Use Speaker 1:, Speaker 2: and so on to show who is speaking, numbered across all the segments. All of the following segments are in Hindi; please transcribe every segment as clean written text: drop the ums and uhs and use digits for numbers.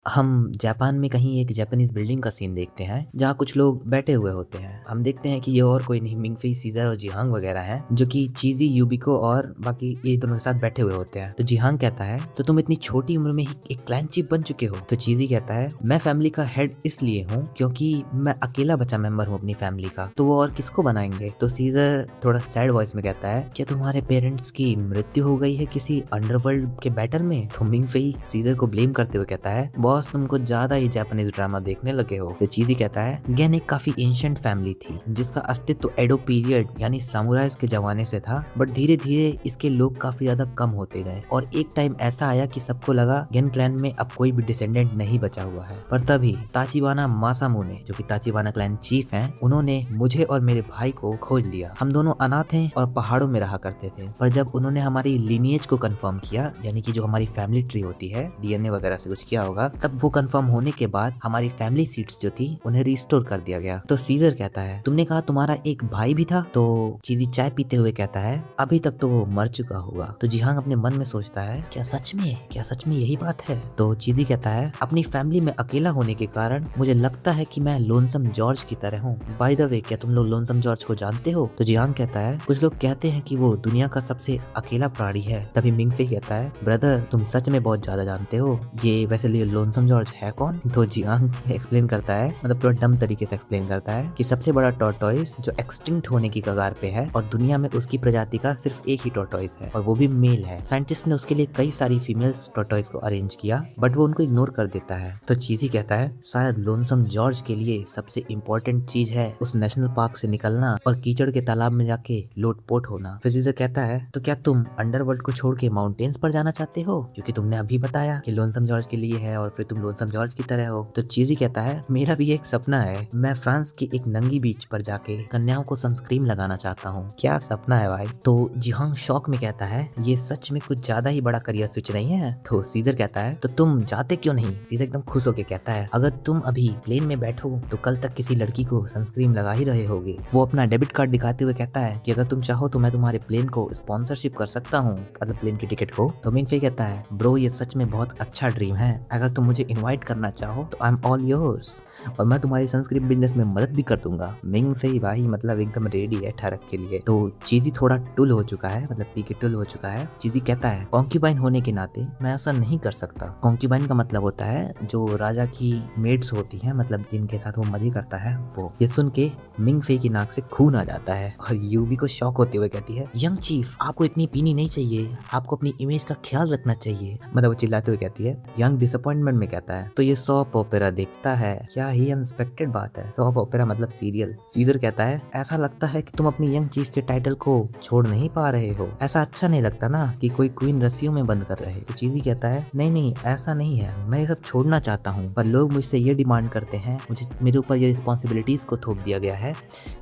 Speaker 1: हम जापान में कहीं एक जापानीज बिल्डिंग का सीन देखते हैं जहाँ कुछ लोग बैठे हुए होते हैं। हम देखते हैं कि ये और कोई नहीं मिंगफी, सीजर और जिहांग वगैरह हैं जो कि चीजी, यूबिको और बाकी ये दोनों के साथ बैठे हुए होते हैं। तो जिहांग कहता है तो तुम इतनी छोटी उम्र में ही एक क्लैन चीफ बन चुके हो। तो चीजी कहता है मैं फैमिली का हेड इसलिए हूँ क्योंकि मैं अकेला बचा मेंबर हूँ अपनी फैमिली का, तो वो और किसको बनाएंगे। तो सीजर थोड़ा सैड वॉइस में कहता है क्या तुम्हारे पेरेंट्स की मृत्यु हो गई है किसी अंडरवर्ल्ड के बैटल में। तो मिंगफी सीजर को ब्लेम करते हुए कहता है बॉस तुम कुछ ज्यादा ही जापानीज ड्रामा देखने लगे हो। तो चीजी कहता है गेन एक काफी एंशिएंट फैमिली थी जिसका अस्तित्व एडो पीरियड यानी सामुराइज के जमाने से था, बट धीरे धीरे इसके लोग काफी ज्यादा कम होते गए और एक टाइम ऐसा आया कि सबको लगा गेन क्लैन में अब कोई भी डिसेंडेंट नहीं बचा हुआ है। पर तभी ताचिबाना मासामुने जो कि ताचिबाना क्लैन चीफ हैं, उन्होंने मुझे और मेरे भाई को खोज लिया। हम दोनों अनाथ हैं और पहाड़ों में रहा करते थे, पर जब उन्होंने हमारी लिनिएज को कंफर्म किया यानी कि जो हमारी फैमिली ट्री होती है, डीएनए वगैरह से कुछ किया होगा, तब वो कंफर्म होने के बाद हमारी फैमिली सीट्स जो थी उन्हें रिस्टोर कर दिया गया। तो सीजर कहता है तुमने कहा तुम्हारा एक भाई भी था। तो चीजी चाय पीते हुए कहता है अभी तक तो वो मर चुका होगा। तो जिहांग अपने मन में सोचता है क्या सच में यही बात है। तो चीजी कहता है अपनी फैमिली में अकेला होने के कारण मुझे लगता है कि मैं लोनसम जॉर्ज की तरह हूँ। बाय द वे क्या तुम लोग लोनसम जॉर्ज को जानते हो। तो जिहांग कहता है कुछ लोग कहते हैं कि वो दुनिया का सबसे अकेला प्राणी है। तभी मिंगफे कहता है ब्रदर तुम सच में बहुत ज्यादा जानते हो, ये वैसे लिए लोनसम जॉर्ज है कौन। तो जियांग एक्सप्लेन करता है, मतलब थोड़ा डम तरीके से एक्सप्लेन करता है कि सबसे बड़ा टॉर्टोइस जो एक्सटिंक्ट होने की कगार पे है और दुनिया में उसकी प्रजाति का सिर्फ एक ही टॉर्टोइस है और वो भी मेल है। साइंटिस्ट ने उसके लिए कई सारी फीमेल्स टॉर्टोइस को अरेंज किया बट वो उनको इग्नोर कर देता है। तो चीजी कहता है शायद लोनसम जॉर्ज के लिए सबसे इम्पोर्टेंट चीज है उस नेशनल पार्क से निकलना और कीचड़ के तालाब में जाके लोटपोट होना। फिर चीजर कहता है तो क्या तुम अंडरवर्ल्ड को छोड़ के माउंटेन्स पर जाना चाहते हो, क्योंकि तुमने अभी बताया कि लोनसम जॉर्ज के लिए है और फिर तुम लोनसम जॉर्ज की तरह हो। तो चीजी कहता है मेरा भी एक सपना है, मैं फ्रांस की एक नंगी बीच पर जाके कन्याओं को सनस्क्रीन लगाना चाहता हूँ। क्या सपना है भाई। तो जिहांग शौक में कहता है ये सच में कुछ ज्यादा ही बड़ा करियर स्विच नहीं है। तो सीजर कहता है तो तुम जाते क्यों नहीं। सीजर एकदम खुश होके कहता है अगर तुम अभी प्लेन में बैठो तो कल तक किसी लड़की को सनस्क्रीन लगा ही रहे होगे। वो अपना डेबिट कार्ड दिखाते हुए कहता है कि अगर तुम चाहो तो मैं तुम्हारे प्लेन को स्पॉन्सरशिप कर सकता हूँ, मतलब प्लेन की टिकट को। तो मिंगफे कहता है ब्रो ये सच में बहुत अच्छा ड्रीम है, अगर तुम मुझे इनवाइट करना चाहो तो आई एम ऑल योर्स और मैं तुम्हारी सनस्क्रीन बिजनेस में मदद भी कर दूंगा। मिंगफे भाई मतलब एकदम रेडी है ठरक के लिए। तो चीजी थोड़ा टुल हो चुका है, मतलब पी के टुल हो चुका है। चीजी कहता है कॉन्क्यूबाइन होने के नाते मैं ऐसा नहीं कर सकता। कॉन्क्यूबाइन का मतलब होता है जो राजा की मेड्स होती है, मतलब जिनके साथ वो मजे करता है वो। ये सुन के मिंगफे की नाक से खून आ जाता है और यूबी को शॉक होते हुए कहती है यंग चीफ आपको इतनी पीनी नहीं चाहिए, आपको अपनी इमेज का ख्याल रखना चाहिए। मतलब वो चिल्लाते हुए कहती है। यंग डिसअपॉइंटमेंट में कहता है तो ये सॉप ओपेरा देखता है, क्या ही अनएक्सपेक्टेड बात है। सॉप ओपेरा मतलब सीरियल। सीजर कहता है ऐसा लगता है कि तुम अपनी यंग चीफ के टाइटल को छोड़ नहीं पा रहे हो, ऐसा अच्छा नहीं लगता ना कि कोई क्वीन रस्सियों में बंद कर रहे। तो चीजी कहता है नहीं ऐसा नहीं है, मैं ये सब छोड़ना चाहता हूँ पर लोग मुझसे ये डिमांड करते हैं, मुझे मेरे ऊपर ये रिस्पॉन्सिबिलिटीज को थोप दिया गया है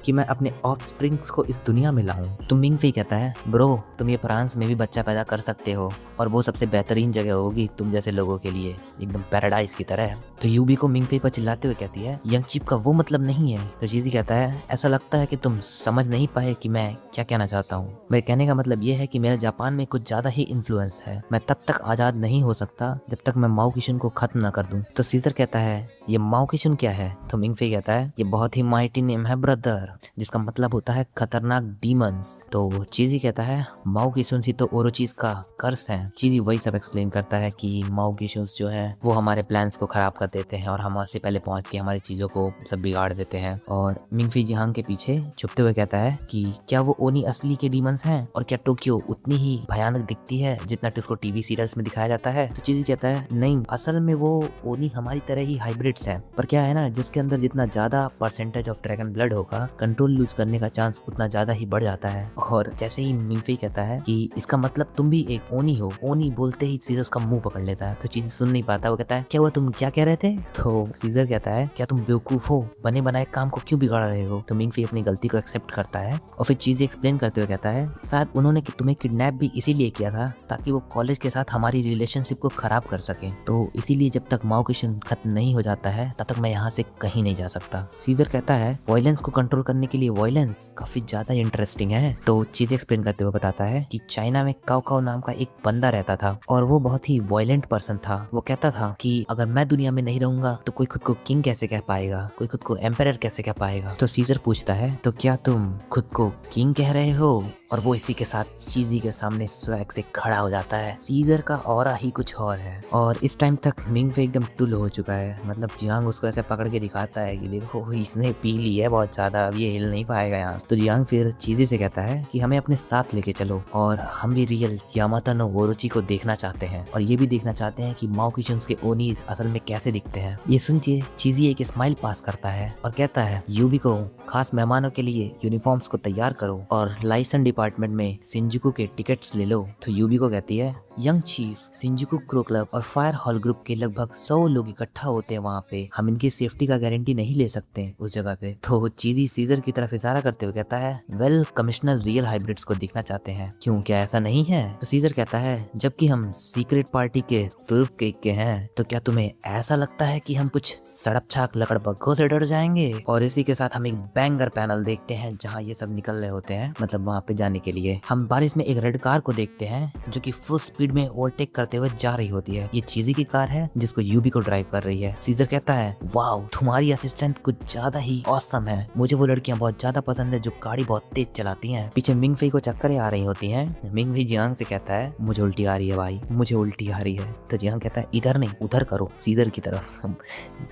Speaker 1: कि मैं अपने ऑफस्प्रिंग्स को इस दुनिया में लाऊं। तो मिंगफे कहता है ब्रो तुम ये फ्रांस में भी बच्चा पैदा कर सकते हो और वो सबसे बेहतरीन जगह होगी तुम जैसे लोगों के लिए, एकदम पैराडाइज की तरह। तो यूबी को मिंगफे पर चिल्लाते हुए कहती है यंग चीफ का वो मतलब नहीं है। तो चीजी कहता है ऐसा लगता है कि तुम समझ नहीं पाए कि मैं क्या कहना चाहता हूँ। मेरे कहने का मतलब ये है कि मेरा जापान में कुछ ज्यादा ही इन्फ्लुएंस है, मैं तब तक आजाद नहीं हो सकता जब तक मैं माओ किशुन को खत्म न कर दूं। तो सीजर कहता है ये माओ किशुन क्या है। तो मिंगफे कहता है ये बहुत ही माइटी नेम है ब्रदर, जिसका मतलब होता है खतरनाक डीमंस। तो चीजी कहता है माओ किशुन सी तो ओरोचीज का कर्स है। चीजी वही सब एक्सप्लेन करता है कि माओ किशुन जो है वो हमारे प्लान्स को खराब कर देते हैं और हमसे पहले पहुंच के हमारी चीजों को सब बिगाड़ देते हैं। और मिंगफी जिहांग के पीछे छुपते हुए कहता है कि क्या वो ओनी असली के डीमंस हैं और क्या टोक्यो उतनी ही भयानक दिखती है जितना उसको टीवी सीरियल्स में दिखाया जाता है। तो चीजी कहता है नहीं असल में वो ओनी हमारी तरह ही हाइब्रिड्स हैं, पर क्या है ना जिसके अंदर जितना ज्यादा परसेंटेज ऑफ ड्रैगन ब्लड होगा कंट्रोल लूज करने का चांस उतना ज्यादा ही बढ़ जाता है। और जैसे ही मिंगफी कहता है कि इसका मतलब तुम भी एक ओनी हो, ओनी बोलते ही सीजर उसका मुंह पकड़ लेता है। तो चीजी सुन नहीं पाता, वो कहता है क्या हुआ तुम क्या कह रहे थे। तो सीजर कहता है क्या तुम बेवकूफ हो, बने बनाए काम को क्यों बिगाड़ रहे हो। तो मिंगफी अपनी गलती को एक्सेप्ट करता है और फिर चीजें एक्सप्लेन करते हुए कहता है शायद उन्होंने तुम्हें किडनैप भी इसीलिए किया था ताकि वो कॉलेज के साथ हमारी रिलेशनशिप को खराब कर सके, तो इसीलिए जब तक माओ किशुन खत्म नहीं हो जाता है तब तक मैं यहाँ से कहीं नहीं जा सकता। सीजर कहता है वायलेंस को कंट्रोल करने के लिए वायलेंस काफी ज्यादा इंटरेस्टिंग है। तो चीजें एक्सप्लेन करते हुए बताता है कि चाइना में काओ काओ नाम का एक बंदा रहता था और वो बहुत ही वायलेंट पर्सन था। वो कहता था कि अगर मैं दुनिया में नहीं रहूंगा तो कोई खुद को किंग कैसे कह पाएगा, कोई खुद को एम्परर कैसे कह पाएगा। तो सीजर पूछता है तो क्या तुम खुद को किंग कह रहे हो, और वो इसी के साथ चीजी के सामने स्वैग से खड़ा हो जाता है। सीजर का ऑरा ही कुछ और है, और इस टाइम तक मिंग फे एकदम टुल हो चुका है। मतलब जियांग उसको ऐसे पकड़ के दिखाता है कि देखो इसने पी ली है बहुत ज्यादा, अब ये हिल नहीं पाएगा यहाँ। तो जियांग फिर चीजी से कहता है कि हमें अपने साथ लेके चलो, और हम भी रियल यामाता नो ओरोची को देखना चाहते हैं, और ये भी देखना चाहते हैं कि माओकिशंस के ओनी असल में कैसे दिखते हैं। ये सुनते चीजी एक स्माइल पास करता है और कहता है यूबी को खास मेहमानों के लिए यूनिफॉर्म्स को तैयार करो और लाइसेंस डिपार्टमेंट में शिंजुकू के टिकट्स ले लो। तो यूबी को कहती है young chief, Shinjuku crow club और फायर हॉल ग्रुप के लगभग 100 लोग इकट्ठा होते हैं वहाँ पे, हम इनकी सेफ्टी का गारंटी नहीं ले सकते उस जगह पे। तो चीजी सीजर की तरफ इशारा करते हुए कहता है वेल कमिश्नर रियल हाइब्रिड्स को देखना चाहते हैं, क्यों क्या ऐसा नहीं है? तो सीजर कहता है जबकि हम सीक्रेट पार्टी के तुर्क केक के हैं, तो क्या तुम्हें ऐसा लगता है कि हम कुछ सड़प छाक लकड़बग्घों से डर जाएंगे? और इसी के साथ हम एक बैंगर पैनल देखते हैं जहाँ ये सब निकल रहे होते हैं, मतलब वहाँ पे जाने के लिए। हम बारिश में एक रेड कार को देखते हैं जो कि फुल स्पीड में ओवरटेक करते हुए जा रही होती है। ये चीजी की कार है जिसको यूबी को ड्राइव कर रही है। सीजर कहता है वाओ तुम्हारी असिस्टेंट कुछ ज्यादा ही ऑसम है, मुझे वो लड़कियां बहुत ज्यादा पसंद है जो गाड़ी बहुत तेज चलाती हैं। पीछे मिंग फे को चक्कर आ रही होती हैं। मिंग फे जियांग से कहता है मुझे उल्टी आ रही है भाई, मुझे उल्टी आ रही है। तो जियांग कहता है इधर नहीं उधर करो, सीजर की तरफ।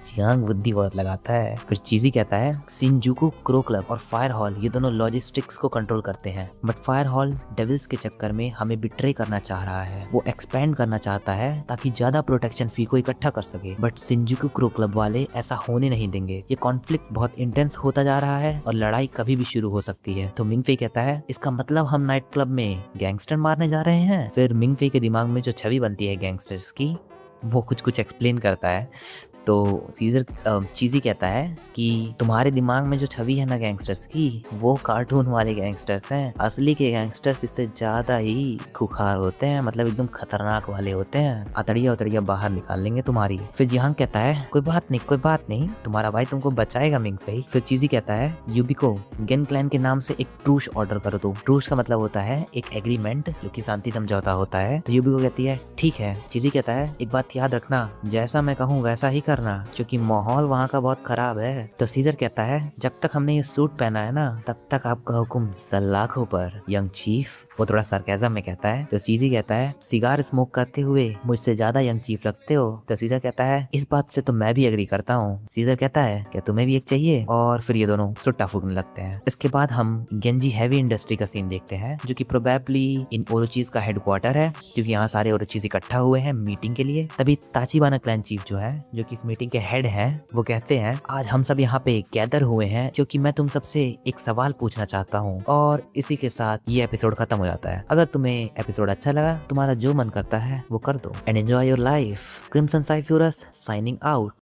Speaker 1: जियांग बुद्धि बहुत लगाता है। फिर चीजी कहता है शिंजुकू क्रो क्लब और फायर हॉल ये दोनों लॉजिस्टिक्स को कंट्रोल करते हैं, बट फायर हॉल डेविल्स के चक्कर में हमें बिट्रे करना चाह रहा है। वो एक्सपेंड करना चाहता है ताकि ज्यादा प्रोटेक्शन फी को इकट्ठा कर सके, बट शिंजुकू क्रो क्लब वाले ऐसा होने नहीं देंगे। ये कॉन्फ्लिक्ट बहुत इंटेंस होता जा रहा है और लड़ाई कभी भी शुरू हो सकती है। तो मिंग फे कहता है इसका मतलब हम नाइट क्लब में गैंगस्टर मारने जा रहे हैं। फिर मिंग फे के दिमाग में जो छवि बनती है गैंगस्टर्स की, वो कुछ एक्सप्लेन करता है। तो सीजर चीजी कहता है कि तुम्हारे दिमाग में जो छवि है ना गैंगस्टर्स की, वो कार्टून वाले गैंगस्टर्स हैं। असली के गैंगस्टर्स इससे ज्यादा ही खुखार होते हैं, मतलब एकदम खतरनाक वाले होते हैं। अतड़िया उतड़िया बाहर निकाल लेंगे तुम्हारी। फिर जिहांग कहता है कोई बात नहीं, तुम्हारा भाई तुमको बचाएगा मिंग फे। फिर चीजी कहता है यूबी को गेन क्लैन के नाम से एक ट्रूस ऑर्डर कर दो। ट्रूस का मतलब होता है एक एग्रीमेंट जो कि शांति समझौता होता है। तो यूबी को कहती है ठीक है। चीजी कहता है एक बात याद रखना, जैसा मैं कहूँ वैसा ही करना, क्योंकि माहौल वहाँ का बहुत खराब है। तो सीजर कहता है जब तक हमने ये सूट पहना है ना तब तक आपका हुक्म सलाखों पर यंग चीफ। वो थोड़ा सरकाज़म में कहता है। तो सीजी कहता है सिगार स्मोक करते हुए मुझसे ज्यादा यंग चीफ लगते हो। तो सीजर कहता है इस बात से तो मैं भी एग्री करता हूँ। सीजर कहता है क्या तुम्हें भी एक चाहिए? और फिर ये दोनों सुट्टा फूकने लगते हैं। इसके बाद हम गेंजी हैवी इंडस्ट्री का सीन देखते हैं जो कि प्रोबेबली इन ओरोचीज का हेडक्वार्टर है, क्योंकि यहाँ सारे ओरोचीज इकट्ठा हुए हैं मीटिंग के लिए। तभी ताचिबाना क्लैन चीफ जो है, जो कि इस मीटिंग के हेड हैं, वो कहते हैं आज हम सब यहाँ पे गैदर हुए हैं क्योंकि मैं तुम सबसे एक सवाल पूछना चाहता हूँ। और इसी के साथ ये एपिसोड खत्म हो जाता है। अगर तुम्हें एपिसोड अच्छा लगा, तुम्हारा जो मन करता है वो कर दो। And enjoy your life. Crimson साइफियोरस साइनिंग आउट।